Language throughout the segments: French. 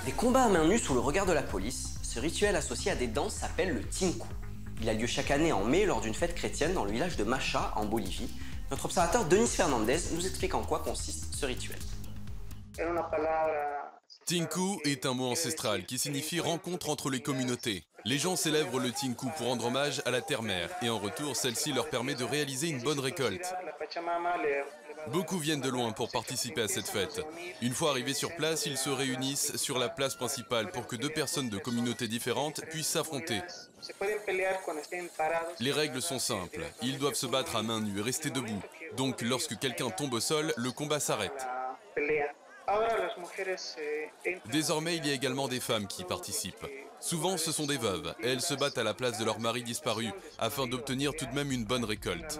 Des combats à main nue sous le regard de la police, ce rituel associé à des danses s'appelle le Tinku. Il a lieu chaque année en mai lors d'une fête chrétienne dans le village de Macha, en Bolivie. Notre observateur Denis Fernandez nous explique en quoi consiste ce rituel. Tinku est un mot ancestral qui signifie rencontre entre les communautés. Les gens célèbrent le Tinku pour rendre hommage à la terre-mère et en retour, celle-ci leur permet de réaliser une bonne récolte. Beaucoup viennent de loin pour participer à cette fête. Une fois arrivés sur place, ils se réunissent sur la place principale pour que deux personnes de communautés différentes puissent s'affronter. Les règles sont simples. Ils doivent se battre à main nue et rester debout. Donc lorsque quelqu'un tombe au sol, le combat s'arrête. Désormais, il y a également des femmes qui participent. Souvent, ce sont des veuves. Elles se battent à la place de leur mari disparu afin d'obtenir tout de même une bonne récolte.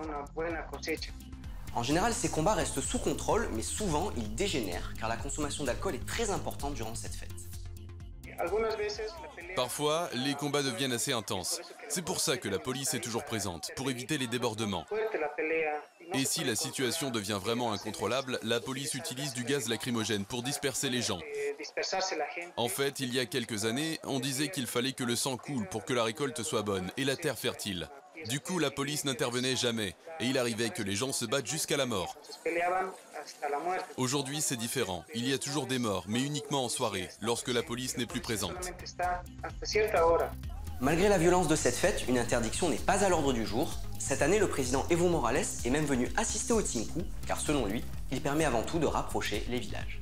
En général, ces combats restent sous contrôle, mais souvent ils dégénèrent car la consommation d'alcool est très importante durant cette fête. Parfois, les combats deviennent assez intenses. C'est pour ça que la police est toujours présente, pour éviter les débordements. Et si la situation devient vraiment incontrôlable, la police utilise du gaz lacrymogène pour disperser les gens. En fait, il y a quelques années, on disait qu'il fallait que le sang coule pour que la récolte soit bonne et la terre fertile. Du coup, la police n'intervenait jamais et il arrivait que les gens se battent jusqu'à la mort. Aujourd'hui, c'est différent. Il y a toujours des morts, mais uniquement en soirée, lorsque la police n'est plus présente. Malgré la violence de cette fête, une interdiction n'est pas à l'ordre du jour. Cette année, le président Evo Morales est même venu assister au Tinku, car selon lui, il permet avant tout de rapprocher les villages.